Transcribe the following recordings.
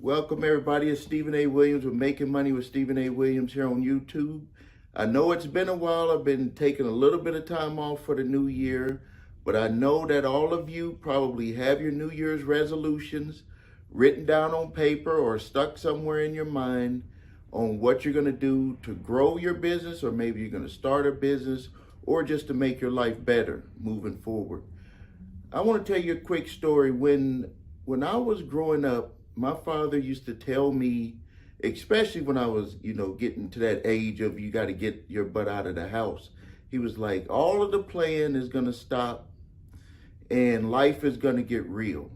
Welcome everybody. It's Stephen A. Williams with Making Money with Stephen A. Williams here on YouTube. I know it's been a while. I've been taking a little bit of time off for the new year, but I know that all of you probably have your New Year's resolutions written down on paper or stuck somewhere in your mind on what you're going to do to grow your business, or maybe you're going to start a business, or just to make your life better moving forward. I want to tell you a quick story. When I was growing up, my father used to tell me, especially when I was, getting to that age of you got to get your butt out of the house. He was like, all of the playing is going to stop and life is going to get real.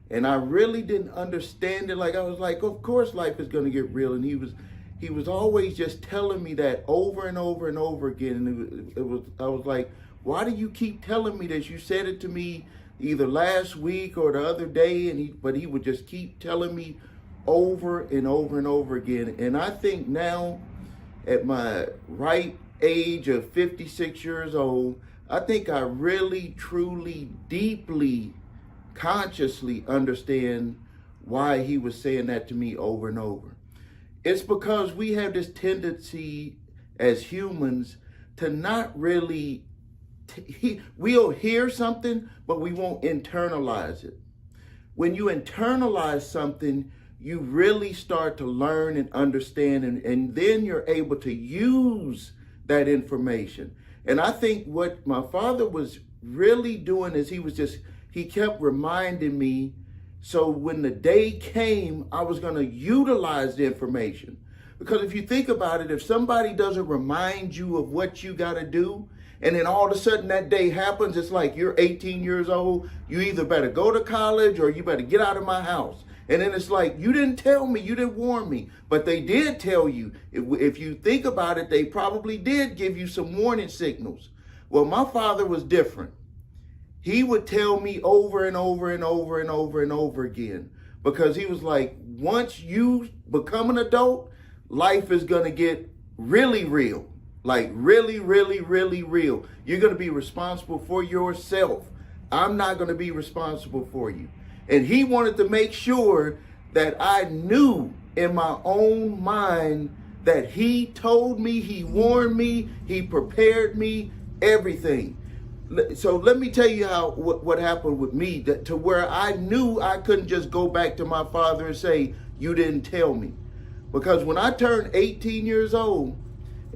And I really didn't understand it. I was like, of course life is going to get real. And he was always just telling me that over and over and over again. And I was like, why do you keep telling me this? You said it to me either last week or the other day, but he would just keep telling me over and over and over again. And I think now, at my right age of 56 years old, I think I really, truly, deeply, consciously understand why he was saying that to me over and over. It's because we have this tendency as humans to not really we'll hear something, but we won't internalize it. When you internalize something, you really start to learn and understand, and then you're able to use that information. And I think what my father was really doing is he kept reminding me, so when the day came, I was going to utilize the information. Because if you think about it, if somebody doesn't remind you of what you got to do, and then all of a sudden that day happens, it's like you're 18 years old, you either better go to college or you better get out of my house. And then it's like, you didn't tell me, you didn't warn me, but they did tell you. If you think about it, they probably did give you some warning signals. Well, my father was different. He would tell me over and over and over and over and over again, because he was like, once you become an adult, life is going to get really real. Like really, really, really real. You're going to be responsible for yourself. I'm not going to be responsible for you. And he wanted to make sure that I knew in my own mind that he told me, he warned me, he prepared me, everything. So let me tell you what happened with me, to where I knew I couldn't just go back to my father and say, you didn't tell me. Because when I turned 18 years old,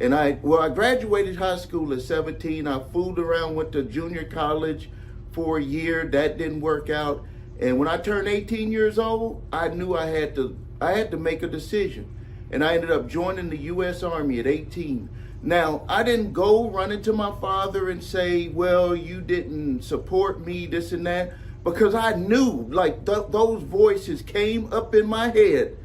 and I graduated high school at 17. I fooled around, went to junior college for a year. That didn't work out. And when I turned 18 years old, I knew I had to make a decision. And I ended up joining the U.S. Army at 18. Now, I didn't go running to my father and say, well, you didn't support me, this and that, because I knew, those voices came up in my head.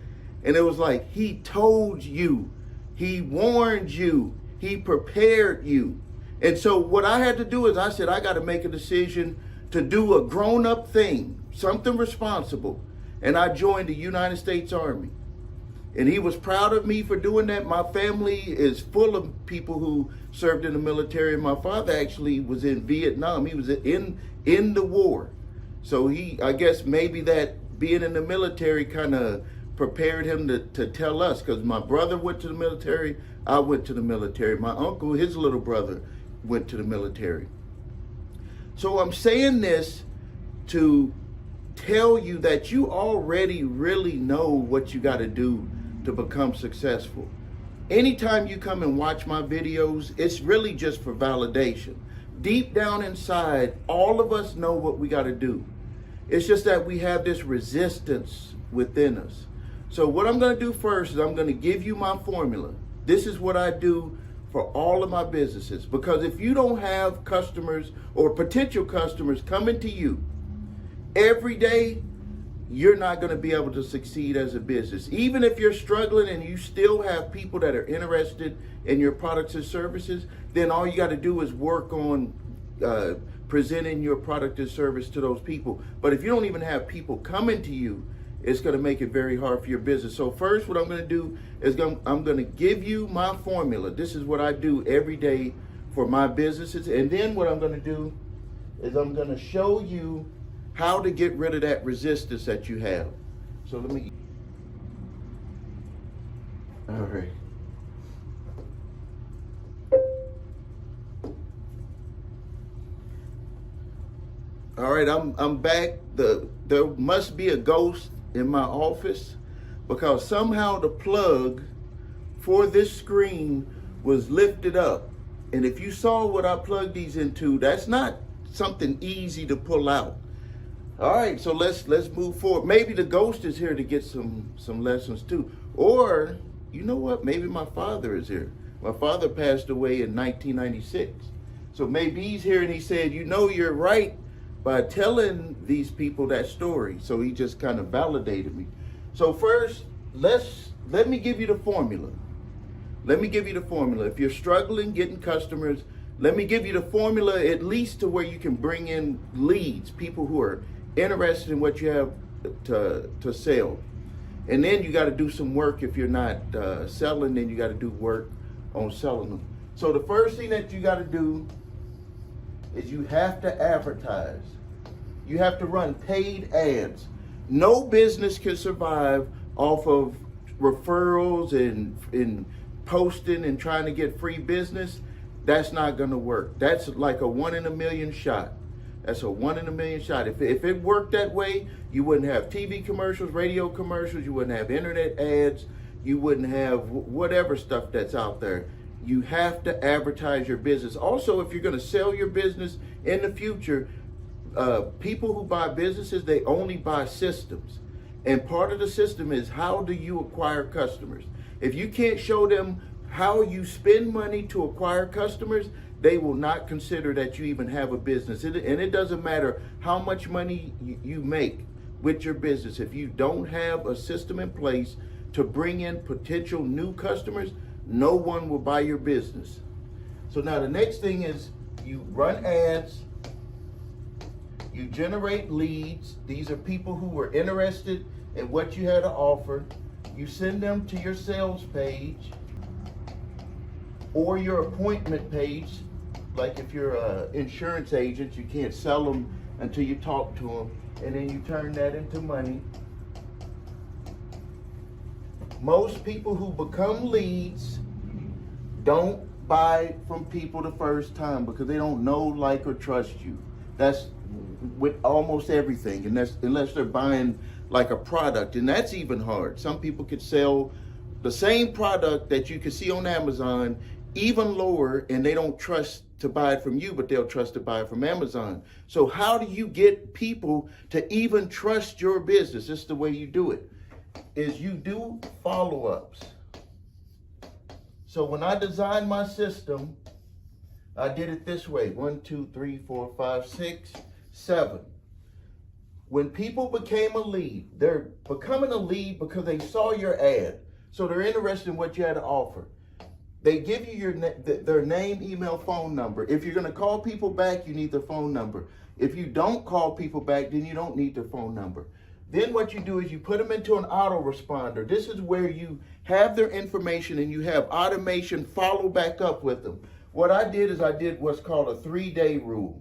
And it was like, he told you. He warned you. He prepared you. And so what I had to do is I said, I got to make a decision to do a grown-up thing, something responsible. And I joined the United States Army. And he was proud of me for doing that. My family is full of people who served in the military. My father actually was in Vietnam. He was in the war. So I guess maybe that being in the military kind of prepared him to tell us, because my brother went to the military, I went to the military. My uncle, his little brother, went to the military. So I'm saying this to tell you that you already really know what you got to do to become successful. Anytime you come and watch my videos, it's really just for validation. Deep down inside, all of us know what we got to do. It's just that we have this resistance within us. So what I'm going to do first is I'm going to give you my formula. This is what I do for all of my businesses. Because if you don't have customers or potential customers coming to you every day, you're not going to be able to succeed as a business. Even if you're struggling and you still have people that are interested in your products and services, then all you got to do is work on presenting your product and service to those people. But if you don't even have people coming to you, it's going to make it very hard for your business. So first, what I'm going to do is I'm going to give you my formula. This is what I do every day for my businesses. And then what I'm going to do is I'm going to show you how to get rid of that resistance that you have. So let me All right. All right, I'm back. There must be a ghost in my office because somehow the plug for this screen was lifted up. And if you saw what I plugged these into, that's not something easy to pull out. All right, so let's move forward. Maybe the ghost is here to get some lessons too. Or, you know what? Maybe my father is here. My father passed away in 1996. So maybe he's here and he said, you know, you're right by telling these people that story. So he just kind of validated me. So first, let me give you the formula. Let me give you the formula. If you're struggling getting customers, let me give you the formula at least to where you can bring in leads, people who are interested in what you have to sell. And then you got to do some work. If you're not selling, then you got to do work on selling them. So the first thing that you got to do is you have to advertise. You have to run paid ads. No business can survive off of referrals and posting and trying to get free business. That's not going to work. That's like a 1 in a million shot. That's a 1 in a million shot. If it worked that way, you wouldn't have TV commercials, radio commercials, you wouldn't have internet ads, you wouldn't have whatever stuff that's out there. You have to advertise your business. Also, if you're going to sell your business in the future, people who buy businesses, they only buy systems. And part of the system is, how do you acquire customers? If you can't show them how you spend money to acquire customers, they will not consider that you even have a business. And it doesn't matter how much money you make with your business. If you don't have a system in place to bring in potential new customers, no one will buy your business. So now the next thing is you run ads, you generate leads. These are people who were interested in what you had to offer. You send them to your sales page or your appointment page. Like if you're an insurance agent, you can't sell them until you talk to them, and then you turn that into money. Most people who become leads don't buy from people the first time because they don't know, like, or trust you. That's with almost everything, and that's unless they're buying like a product, and that's even hard. Some people could sell the same product that you can see on Amazon even lower, and they don't trust to buy it from you, but they'll trust to buy it from Amazon. So how do you get people to even trust your business? This is the way you do it, is you do follow-ups. So when I designed my system, I did it this way: 1, 2, 3, 4, 5, 6, 7. When people became a lead, they're becoming a lead because they saw your ad. So they're interested in what you had to offer. They give you their name, email, phone number. If you're going to call people back, you need their phone number. If you don't call people back, then you don't need their phone number. Then what you do is you put them into an autoresponder. This is where you have their information and you have automation follow back up with them. What I did is I did what's called a 3-day rule.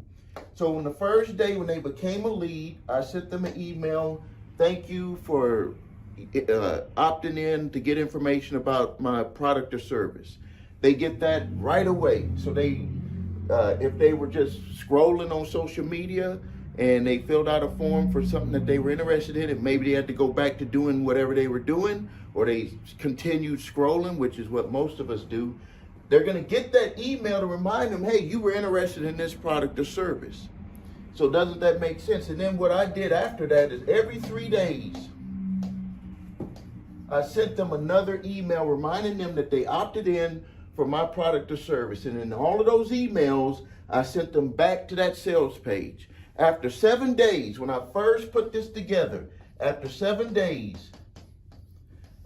So on the first day when they became a lead, I sent them an email. Thank you for opting in to get information about my product or service. They get that right away. So they, if they were just scrolling on social media and they filled out a form for something that they were interested in, and maybe they had to go back to doing whatever they were doing, or they continued scrolling, which is what most of us do, they're going to get that email to remind them, hey, you were interested in this product or service. So doesn't that make sense? And then what I did after that is every 3 days, I sent them another email reminding them that they opted in for my product or service. And in all of those emails, I sent them back to that sales page. After 7 days, when I first put this together, after 7 days,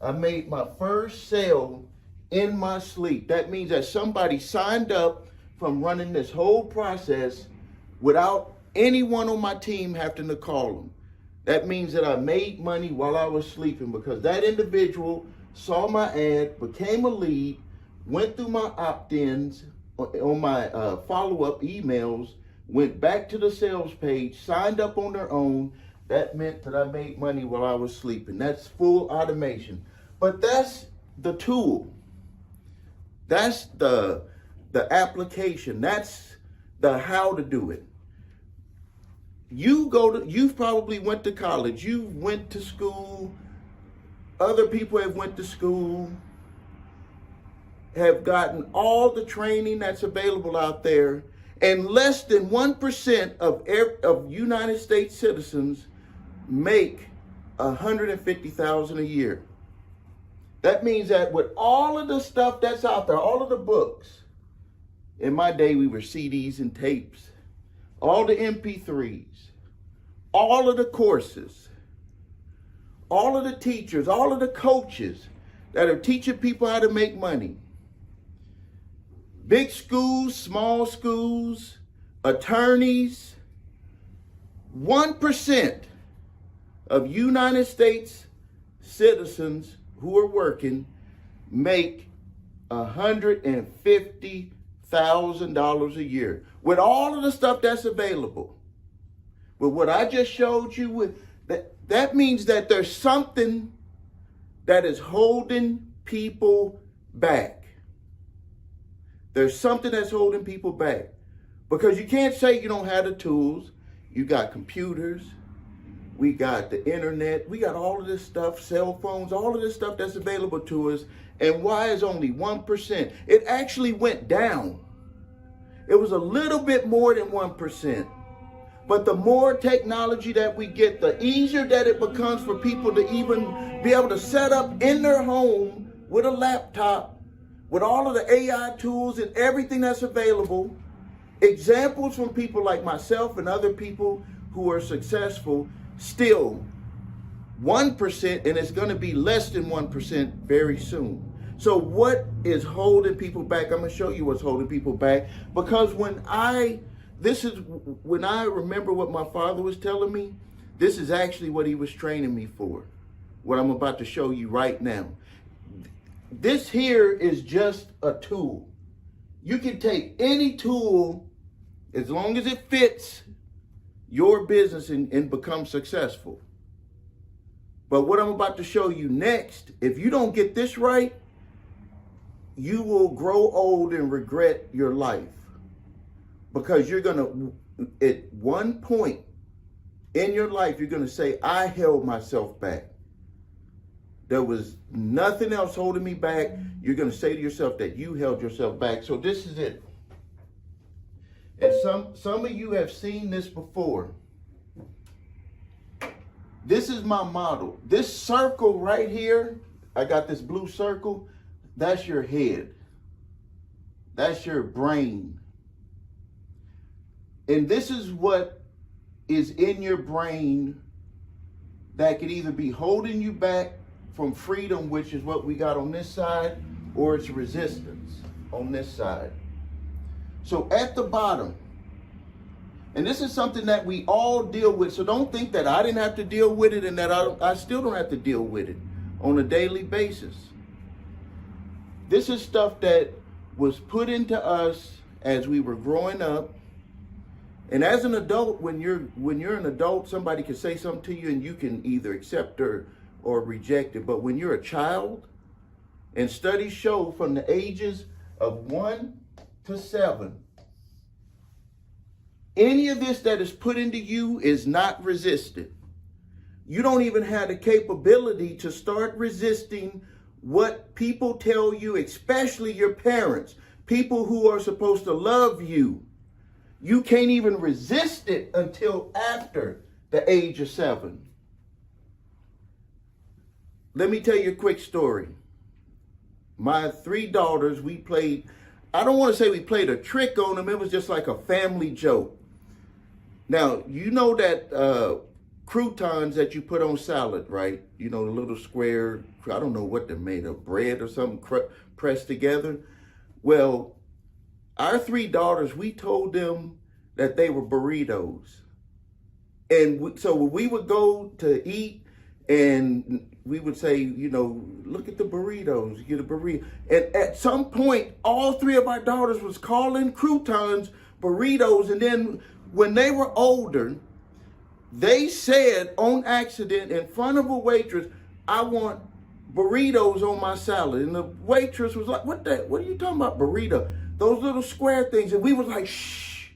I made my first sale in my sleep. That means that somebody signed up from running this whole process without anyone on my team having to call them. That means that I made money while I was sleeping because that individual saw my ad, became a lead, went through my opt-ins on my follow-up emails, went back to the sales page, signed up on their own. That meant that I made money while I was sleeping. That's full automation. But that's the tool. That's the application. That's the how to do it. You've probably went to college. You went to school. Other people have went to school, have gotten all the training that's available out there, and less than 1% of United States citizens make $150,000 a year. That means that with all of the stuff that's out there, all of the books, in my day we were CDs and tapes, all the MP3s, all of the courses, all of the teachers, all of the coaches that are teaching people how to make money. Big schools, small schools, attorneys, 1% of United States citizens who are working make $150,000 a year. With all of the stuff that's available, with what I just showed you, with that means that there's something that is holding people back. There's something that's holding people back. Because you can't say you don't have the tools. You got computers. We got the internet. We got all of this stuff, cell phones, all of this stuff that's available to us. And why is only 1%? It actually went down. It was a little bit more than 1%. But the more technology that we get, the easier that it becomes for people to even be able to set up in their home with a laptop, with all of the AI tools and everything that's available. Examples from people like myself and other people who are successful, still 1%, and it's going to be less than 1% very soon. So what is holding people back? I'm going to show you what's holding people back. Because when I remember what my father was telling me, this is actually what he was training me for. What I'm about to show you right now. This here is just a tool. You can take any tool as long as it fits your business and become successful. But what I'm about to show you next, if you don't get this right, you will grow old and regret your life. Because you're going to, at one point in your life, you're going to say, I held myself back. There was nothing else holding me back. You're going to say to yourself that you held yourself back. So this is it. And some of you have seen this before. This is my model. This circle right here, I got this blue circle. That's your head. That's your brain. And this is what is in your brain that could either be holding you back from freedom, which is what we got on this side, or it's resistance on this side. So at the bottom, and this is something that we all deal with, so don't think that I didn't have to deal with it and that I still don't have to deal with it on a daily basis. This is stuff that was put into us as we were growing up. And as an adult, when you're an adult, somebody can say something to you and you can either accept or reject it. But when you're a child, and studies show from the ages of 1 to 7, any of this that is put into you is not resisted. You don't even have the capability to start resisting what people tell you, especially your parents, people who are supposed to love you. You can't even resist it until after the age of 7. Let me tell you a quick story. My 3 daughters, I don't want to say we played a trick on them. It was just like a family joke. Now, you know that croutons that you put on salad, right? You know, the little square, I don't know what they're made of, bread or something pressed together. Well, our 3 daughters, we told them that they were burritos. And so we would go to eat and we would say, you know, look at the burritos, get a burrito. And at some point, all 3 of our daughters was calling croutons burritos. And then when they were older, they said on accident in front of a waitress, I want burritos on my salad. And the waitress was like, what are you talking about, burrito? Those little square things. And we was like, shh.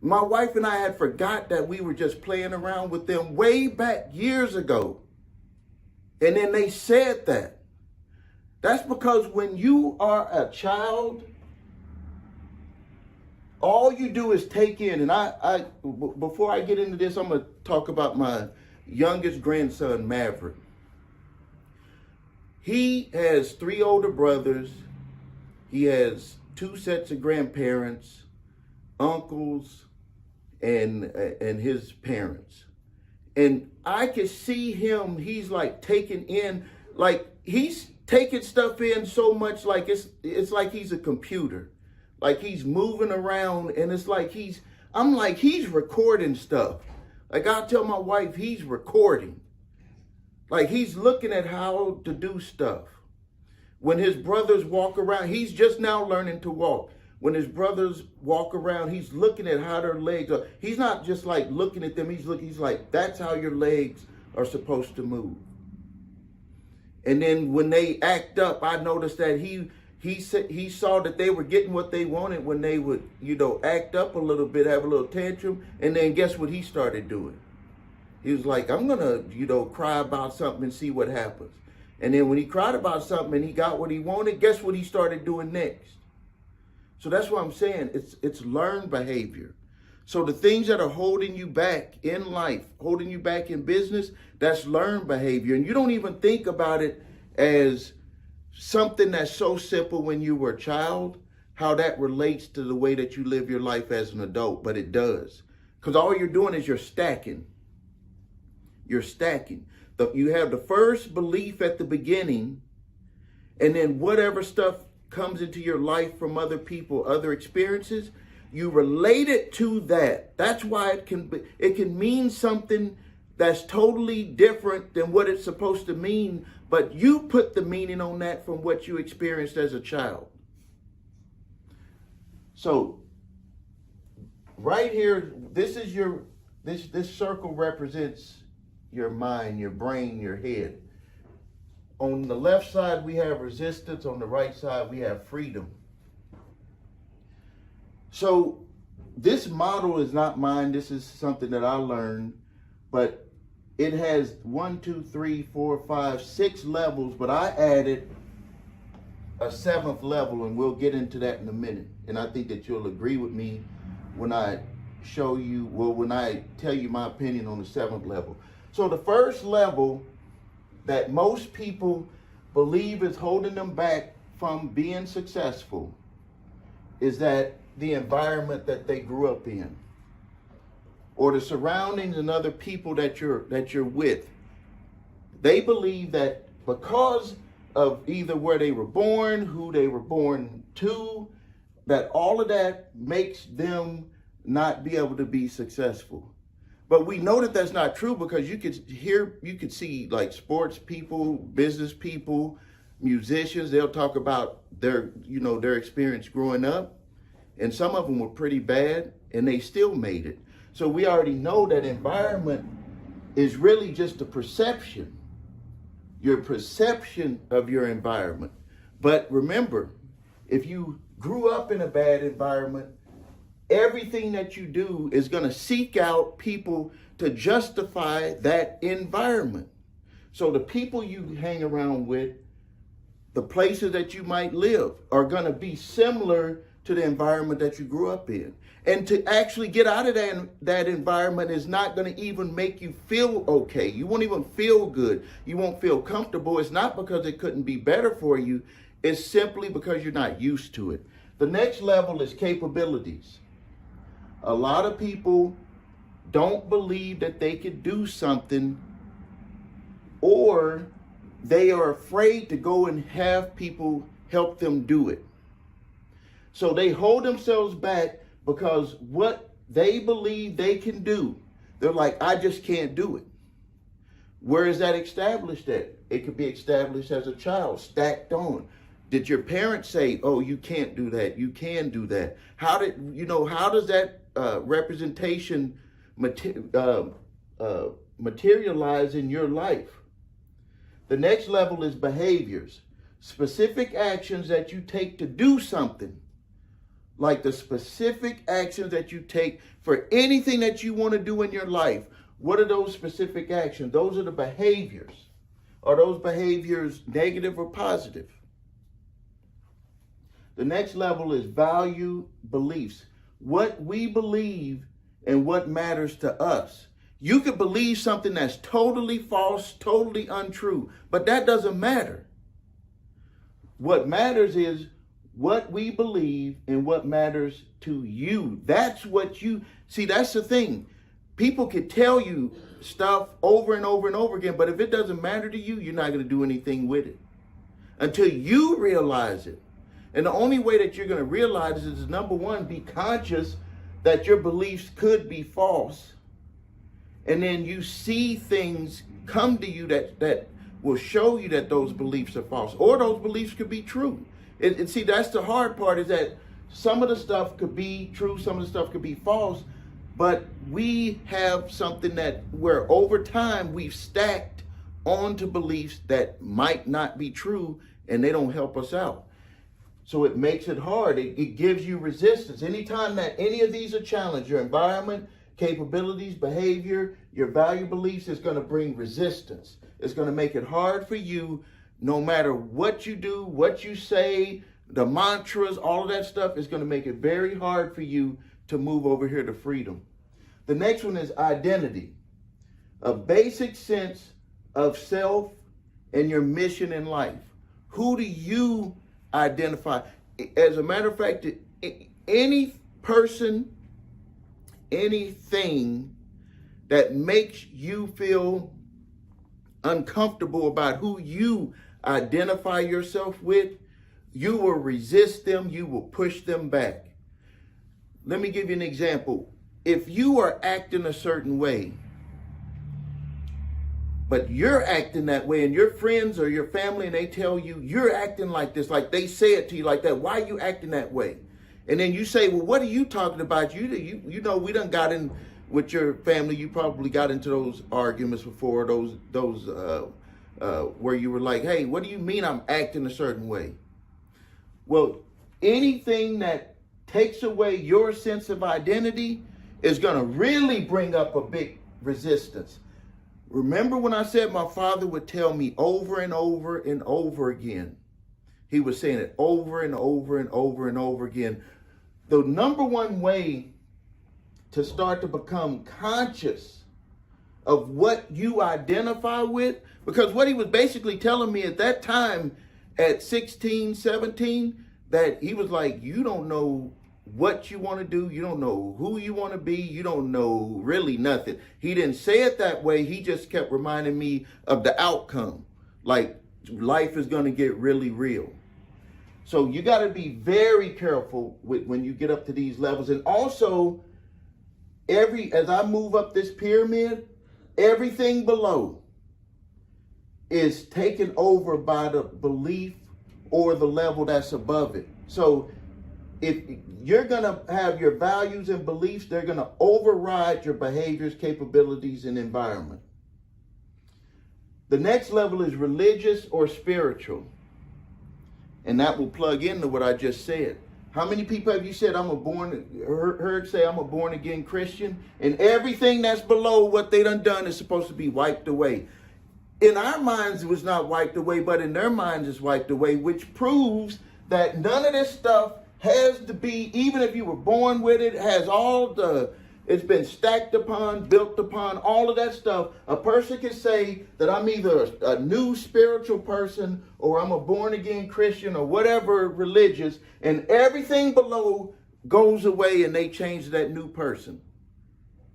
My wife and I had forgot that we were just playing around with them way back years ago. And then they said that. That's because when you are a child, all you do is take in. And I before I get into this, I'm going to talk about my youngest grandson, Maverick. He has 3 older brothers. He has 2 sets of grandparents, uncles, and his parents. And I can see him, he's like taking in, like he's taking stuff in so much, like it's like he's a computer. Like he's moving around, and it's like I'm like, he's recording stuff. Like I tell my wife, he's recording. Like he's looking at how to do stuff. When his brothers walk around, he's just now learning to walk. When his brothers walk around, he's looking at how their legs are. He's not just like looking at them. He's like, that's how your legs are supposed to move. And then when they act up, I noticed that he saw that they were getting what they wanted when they would, act up a little bit, have a little tantrum. And then guess what he started doing? He was like, I'm going to, cry about something and see what happens. And then when he cried about something and he got what he wanted, guess what he started doing next? So that's what I'm saying. It's learned behavior. So the things that are holding you back in life, holding you back in business, that's learned behavior. And you don't even think about it as something that's so simple when you were a child, how that relates to the way that you live your life as an adult, but it does. Because all you're doing is you're stacking. You're stacking. You have the first belief at the beginning, and then whatever stuff comes into your life from other people, other experiences, you relate it to that. That's why it can mean something that's totally different than what it's supposed to mean, but you put the meaning on that from what you experienced as a child. So right here, this circle represents your mind, your brain, your head. On the left side, we have resistance. On the right side, we have freedom. So this model is not mine. This is something that I learned, but it has 1, 2, 3, 4, 5, 6 levels, but I added a 7th level, and we'll get into that in a minute. And I think that you'll agree with me when I when I tell you my opinion on the 7th level. So the first level that most people believe is holding them back from being successful is that the environment that they grew up in, or the surroundings and other people that you're with. They believe that because of either where they were born, who they were born to, that all of that makes them not be able to be successful. But we know that that's not true, because you could see like sports people, business people, musicians, they'll talk about their experience growing up, and some of them were pretty bad and they still made it. So we already know that environment is really just a perception, your perception of your environment. But remember, if you grew up in a bad environment, everything that you do is going to seek out people to justify that environment. So the people you hang around with, the places that you might live, are going to be similar to the environment that you grew up in. And to actually get out of that environment is not going to even make you feel okay. You won't even feel good. You won't feel comfortable. It's not because it couldn't be better for you. It's simply because you're not used to it. The next level is capabilities. A lot of people don't believe that they could do something, or they are afraid to go and have people help them do it. So they hold themselves back because what they believe they can do, they're like, I just can't do it. Where is that established at? It could be established as a child, stacked on. Did your parents say, oh, you can't do that, you can do that? How does that representation materialize in your life? The next level is behaviors. Specific actions that you take to do something. Like the specific actions that you take for anything that you want to do in your life. What are those specific actions? Those are the behaviors. Are those behaviors negative or positive? The next level is value beliefs. What we believe and what matters to us. You could believe something that's totally false, totally untrue, but that doesn't matter. What matters is what we believe and what matters to you. That's what you see. That's the thing. People can tell you stuff over and over and over again, but if it doesn't matter to you, you're not going to do anything with it until you realize it. And the only way that you're going to realize it is, number one, be conscious that your beliefs could be false. And then you see things come to you that will show you that those beliefs are false, or those beliefs could be true. And see, that's the hard part, is that some of the stuff could be true, some of the stuff could be false, but we have something that where over time we've stacked onto beliefs that might not be true, and they don't help us out. So it makes it hard. It gives you resistance. Anytime that any of these are challenged, your environment, capabilities, behavior, your value beliefs, is going to bring resistance. It's going to make it hard for you, no matter what you do, what you say, the mantras, all of that stuff is going to make it very hard for you to move over here to freedom. The next one is identity. A basic sense of self and your mission in life. Who do you identify? As a matter of fact, any person, anything that makes you feel uncomfortable about who you identify yourself with, you will resist them, you will push them back. Let me give you an example. If you are acting a certain way, but you're acting that way, and your friends or your family, and they tell you you're acting like this, like they say it to you like that, why are you acting that way? And then you say, well, what are you talking about? You know, we done got in with your family. You probably got into those arguments before, those where you were like, hey, what do you mean I'm acting a certain way? Well, anything that takes away your sense of identity is going to really bring up a big resistance. Remember when I said my father would tell me over and over and over again? He was saying it over and over and over and over again. The number one way to start to become conscious of what you identify with, because what he was basically telling me at that time at 16, 17, that he was like, you don't know what you want to do. You don't know who you want to be. You don't know really nothing. He didn't say it that way. He just kept reminding me of the outcome. Like, life is going to get really real. So you got to be very careful when you get up to these levels. And also, as I move up this pyramid, everything below is taken over by the belief or the level that's above it. So if you're going to have your values and beliefs, they're going to override your behaviors, capabilities, and environment. The next level is religious or spiritual. And that will plug into what I just said. How many people have you said, heard say I'm a born again Christian? And everything that's below what they done is supposed to be wiped away. In our minds, it was not wiped away, but in their minds, it's wiped away, which proves that none of this stuff has to be, even if you were born with it, it's been stacked upon, built upon, all of that stuff. A person can say that I'm either a new spiritual person or I'm a born again Christian or whatever religious, and everything below goes away and they change that new person.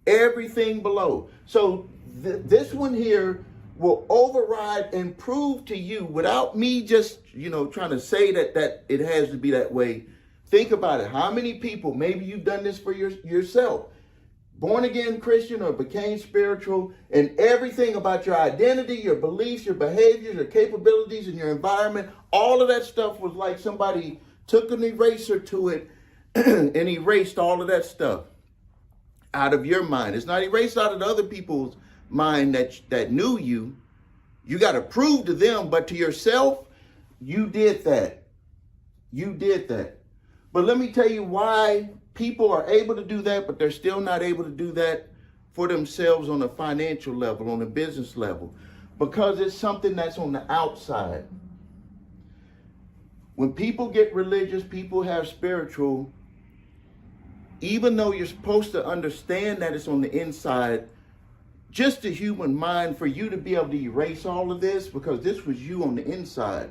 Everything below. So this one here will override and prove to you, without me just, trying to say that it has to be that way. Think about it. How many people, maybe you've done this for yourself, born again Christian or became spiritual, and everything about your identity, your beliefs, your behaviors, your capabilities, and your environment, all of that stuff was like somebody took an eraser to it and erased all of that stuff out of your mind. It's not erased out of the other people's mind that knew you, You got to prove to them, but to yourself, you did that. You did that. But let me tell you why people are able to do that, but they're still not able to do that for themselves on a financial level, on a business level. Because it's something that's on the outside. When people get religious, people have spiritual, even though you're supposed to understand that it's on the inside, just the human mind, for you to be able to erase all of this, because this was you on the inside,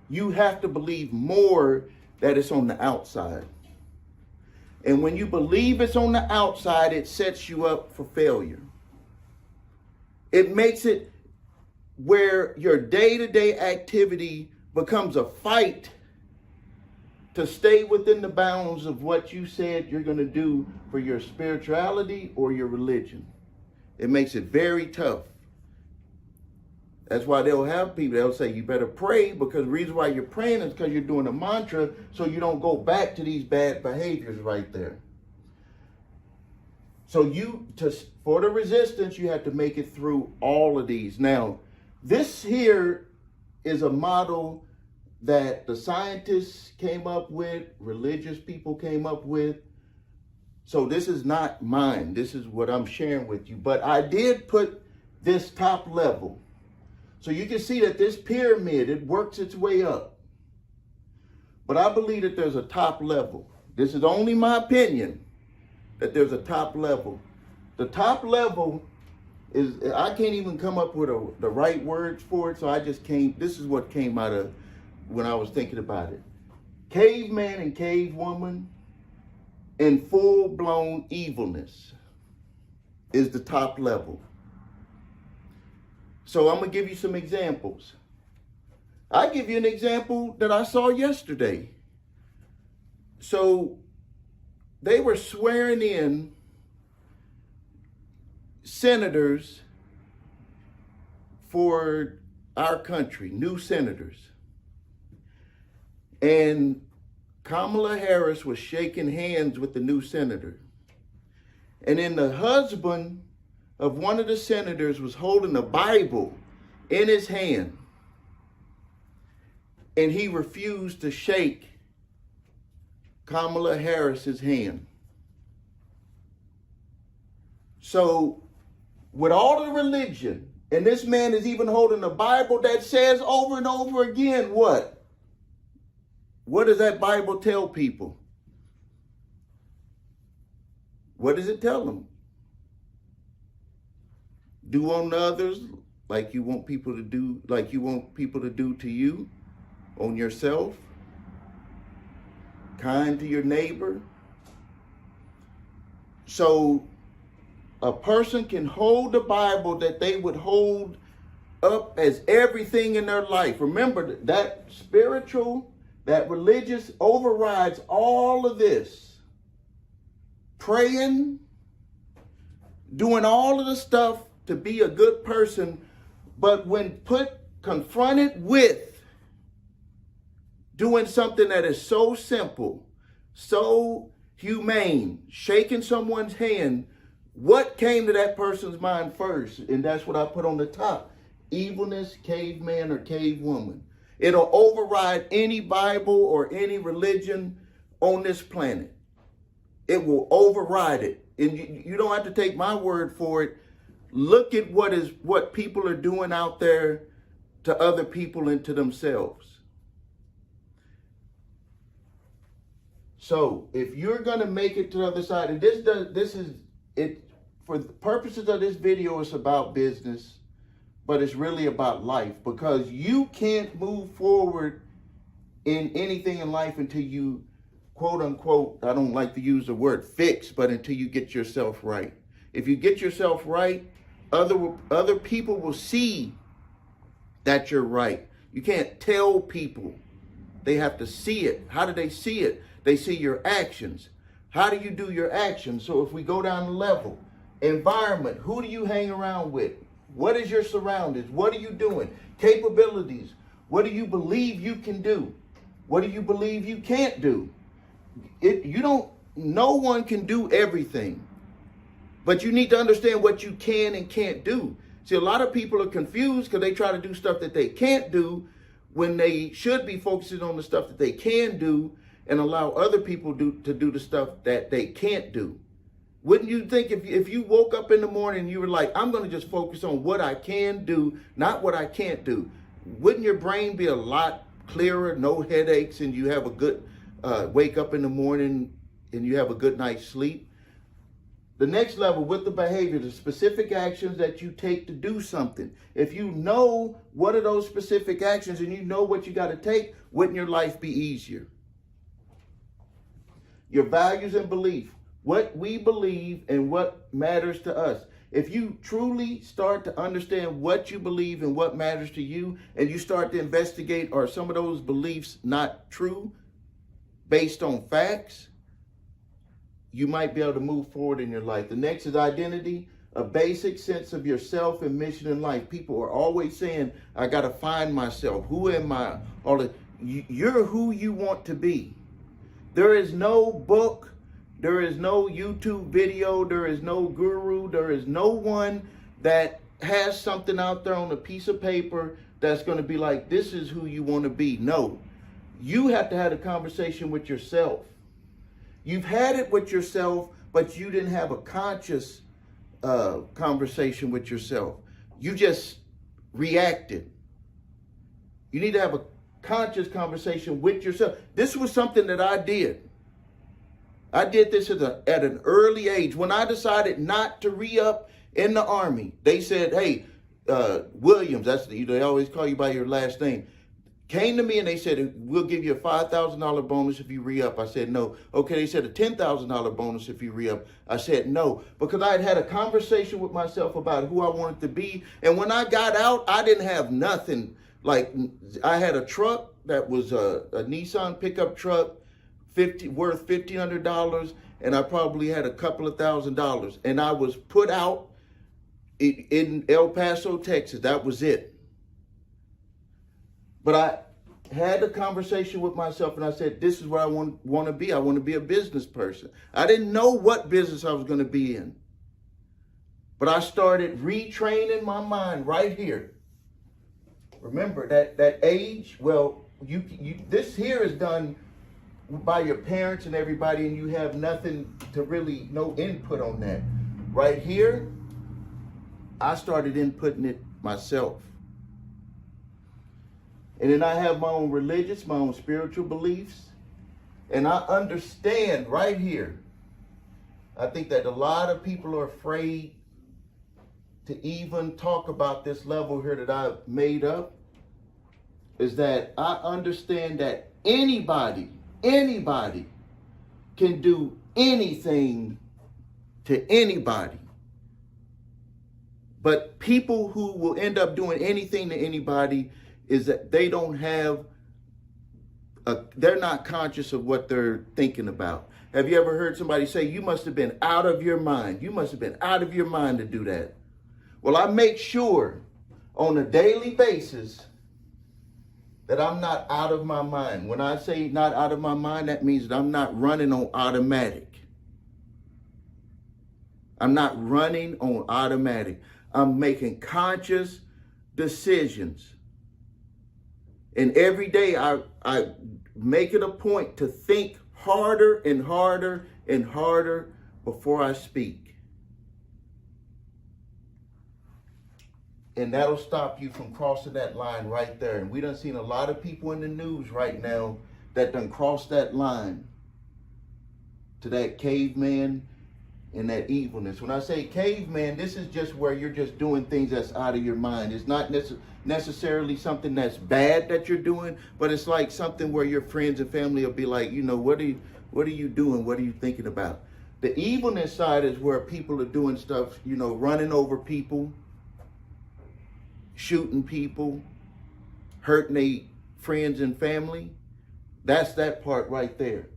you have to believe more that it's on the outside. And when you believe it's on the outside, it sets you up for failure. It makes it where your day-to-day activity becomes a fight to stay within the bounds of what you said you're going to do for your spirituality or your religion. It makes it very tough. That's why they'll have people, they'll say, you better pray, because the reason why you're praying is because you're doing a mantra so you don't go back to these bad behaviors right there. So for the resistance, you have to make it through all of these. Now, this here is a model that the scientists came up with, religious people came up with. So this is not mine. This is what I'm sharing with you. But I did put this top level. So you can see that this pyramid, it works its way up. But I believe that there's a top level. This is only my opinion, that there's a top level. The top level is, I can't even come up with the right words for it, so I just came, this is what came out of when I was thinking about it. Caveman and cavewoman in full-blown evilness is the top level. So I'm going to give you some examples. I'll give you an example that I saw yesterday. So they were swearing in senators for our country, new senators. And Kamala Harris was shaking hands with the new senator. And then the husband of one of the senators was holding a Bible in his hand. And he refused to shake Kamala Harris's hand. So with all the religion, and this man is even holding a Bible that says over and over again, what? What does that Bible tell people? What does it tell them? Do unto others like you want people to do, like you want people to do to you, on yourself. Kind to your neighbor. So a person can hold the Bible that they would hold up as everything in their life. Remember that spiritual, that religious overrides all of this. Praying, doing all of the stuff to be a good person, but when confronted with doing something that is so simple, so humane, shaking someone's hand, what came to that person's mind first? And that's what I put on the top. Evilness, caveman, or cavewoman. It'll override any Bible or any religion on this planet. It will override it. And you don't have to take my word for it. Look at what people are doing out there to other people and to themselves. So if you're going to make it to the other side, and this is it for the purposes of this video, it's about business, but it's really about life, because you can't move forward in anything in life until you, quote unquote, I don't like to use the word fix, but until you get yourself right. If you get yourself right, other people will see that you're right. You can't tell people. They have to see it. How do they see it? They see your actions. How do you do your actions? So if we go down the level, environment, who do you hang around with? What is your surroundings? What are you doing? Capabilities. What do you believe you can do? What do you believe you can't do? No one can do everything, but you need to understand what you can and can't do. See, a lot of people are confused because they try to do stuff that they can't do when they should be focusing on the stuff that they can do and allow other people to do the stuff that they can't do. Wouldn't you think if you woke up in the morning and you were like, I'm going to just focus on what I can do, not what I can't do? Wouldn't your brain be a lot clearer, no headaches, and you have a good wake up in the morning and you have a good night's sleep? The next level with the behavior, the specific actions that you take to do something. If you know what are those specific actions and you know what you got to take, wouldn't your life be easier? Your values and belief. What we believe and what matters to us. If you truly start to understand what you believe and what matters to you, and you start to investigate, are some of those beliefs not true based on facts, you might be able to move forward in your life. The next is identity, a basic sense of yourself and mission in life. People are always saying, I got to find myself. Who am I? You're who you want to be. There is no book. There is no YouTube video, there is no guru, there is no one that has something out there on a piece of paper that's going to be like, this is who you want to be. No, you have to have a conversation with yourself. You've had it with yourself, but you didn't have a conscious conversation with yourself. You just reacted. You need to have a conscious conversation with yourself. This was something that I did. I did this at an early age. When I decided not to re-up in the Army, they said, hey, Williams, they always call you by your last name, came to me and they said, we'll give you a $5,000 bonus if you re-up. I said, no. Okay, they said a $10,000 bonus if you re-up. I said, no, because I had a conversation with myself about who I wanted to be. And when I got out, I didn't have nothing. Like, I had a truck that was a Nissan pickup truck, worth $1,500, and I probably had a couple of $1,000, and I was put out in El Paso, Texas. That was it. But I had a conversation with myself, and I said, this is what I want to be. I want to be a business person. I didn't know what business I was going to be in, but I started retraining my mind right here. Remember that age. Well, this here is done by your parents and everybody, and you have nothing to really, no input on that. Right here, I started inputting it myself. And then I have my own religious, my own spiritual beliefs, and I understand right here. I think that a lot of people are afraid to even talk about this level here that I've made up, is that I understand that anybody can do anything to anybody. But people who will end up doing anything to anybody is that they don't have, they're not conscious of what they're thinking about. Have you ever heard somebody say, you must have been out of your mind? You must have been out of your mind to do that. Well, I make sure on a daily basis that I'm not out of my mind. When I say not out of my mind, that means that I'm not running on automatic. I'm not running on automatic. I'm making conscious decisions. And every day I make it a point to think harder and harder and harder before I speak. And that'll stop you from crossing that line right there. And we done seen a lot of people in the news right now that done crossed that line to that caveman and that evilness. When I say caveman, this is just where you're just doing things that's out of your mind. It's not necessarily something that's bad that you're doing, but it's like something where your friends and family will be like, you know, what are you doing? What are you thinking about? The evilness side is where people are doing stuff, you know, running over people, shooting people, hurting their friends and family. That's that part right there.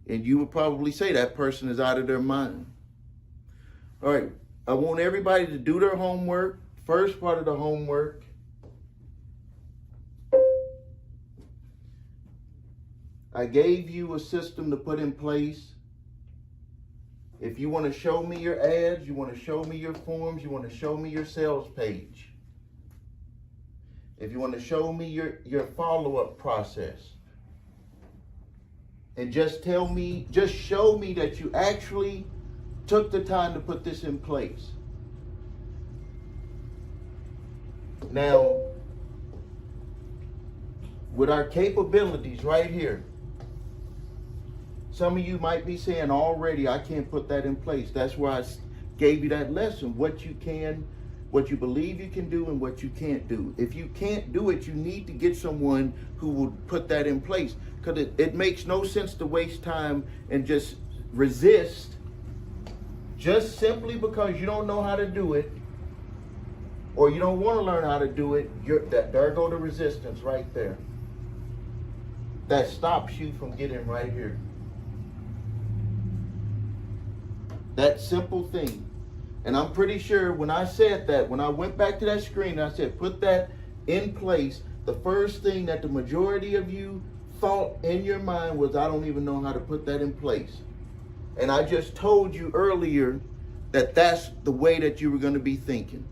And you would probably say that person is out of their mind. All right, I want everybody to do their homework. First part of the homework, I gave you a system to put in place. If you want to show me your ads, you want to show me your forms, you want to show me your sales page. If you want to show me your follow-up process. And just show me that you actually took the time to put this in place. Now, with our capabilities right here, some of you might be saying already, I can't put that in place. That's why I gave you that lesson, what you can, what you believe you can do and what you can't do. If you can't do it, you need to get someone who will put that in place, because it makes no sense to waste time and just resist just simply because you don't know how to do it or you don't want to learn how to do it. There go the resistance right there. That stops you from getting right here. That simple thing. And I'm pretty sure when I said that, when I went back to that screen, I said, put that in place. The first thing that the majority of you thought in your mind was, I don't even know how to put that in place. And I just told you earlier that that's the way that you were going to be thinking.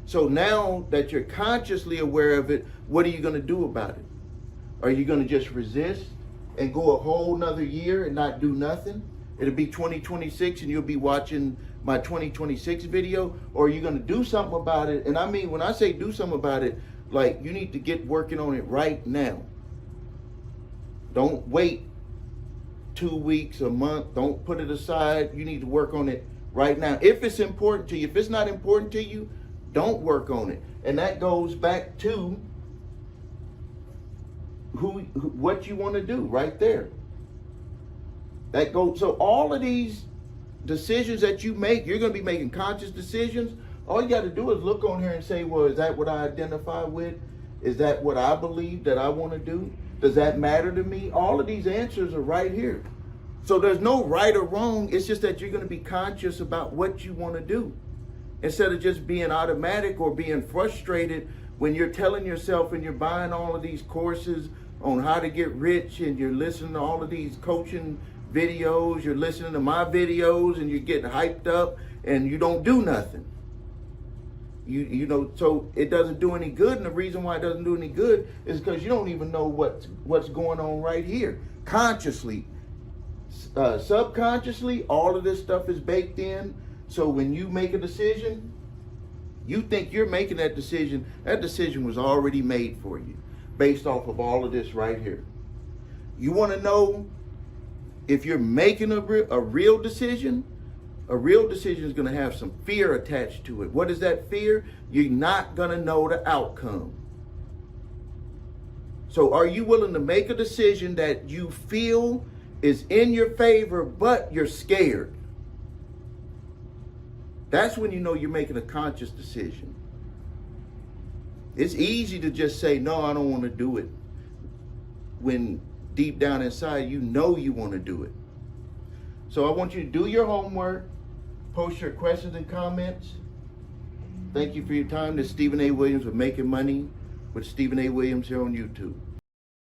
So now that you're consciously aware of it, what are you going to do about it? Are you going to just resist and go a whole nother year and not do nothing? It'll be 2026 and you'll be watching my 2026 video, or are you going to do something about it? And I mean, when I say do something about it, like you need to get working on it right now. Don't wait 2 weeks, a month. Don't put it aside. You need to work on it right now. If it's important to you, if it's not important to you, don't work on it. And that goes back to what you want to do right there. That goes, so all of these decisions that you make, you're going to be making conscious decisions. All you got to do is look on here and say, well, is that what I identify with? Is that what I believe that I want to do? Does that matter to me? All of these answers are right here. So there's no right or wrong. It's just that you're going to be conscious about what you want to do, instead of just being automatic or being frustrated when you're telling yourself and you're buying all of these courses on how to get rich, and you're listening to all of these coaching videos, you're listening to my videos, and you're getting hyped up and you don't do nothing. You know, so it doesn't do any good. And the reason why it doesn't do any good is because you don't even know what's going on right here. Consciously, subconsciously, all of this stuff is baked in. So when you make a decision, you think you're making that decision. That decision was already made for you based off of all of this right here. You want to know if you're making a real decision? A real decision is going to have some fear attached to it. What is that fear? You're not going to know the outcome. So are you willing to make a decision that you feel is in your favor, but you're scared? That's when you know you're making a conscious decision. It's easy to just say, no, I don't want to do it, when deep down inside you know you want to do it. So I want you to do your homework. Post your questions and comments. Thank you for your time. This is Stephen A. Williams with Making Money with Stephen A. Williams here on YouTube.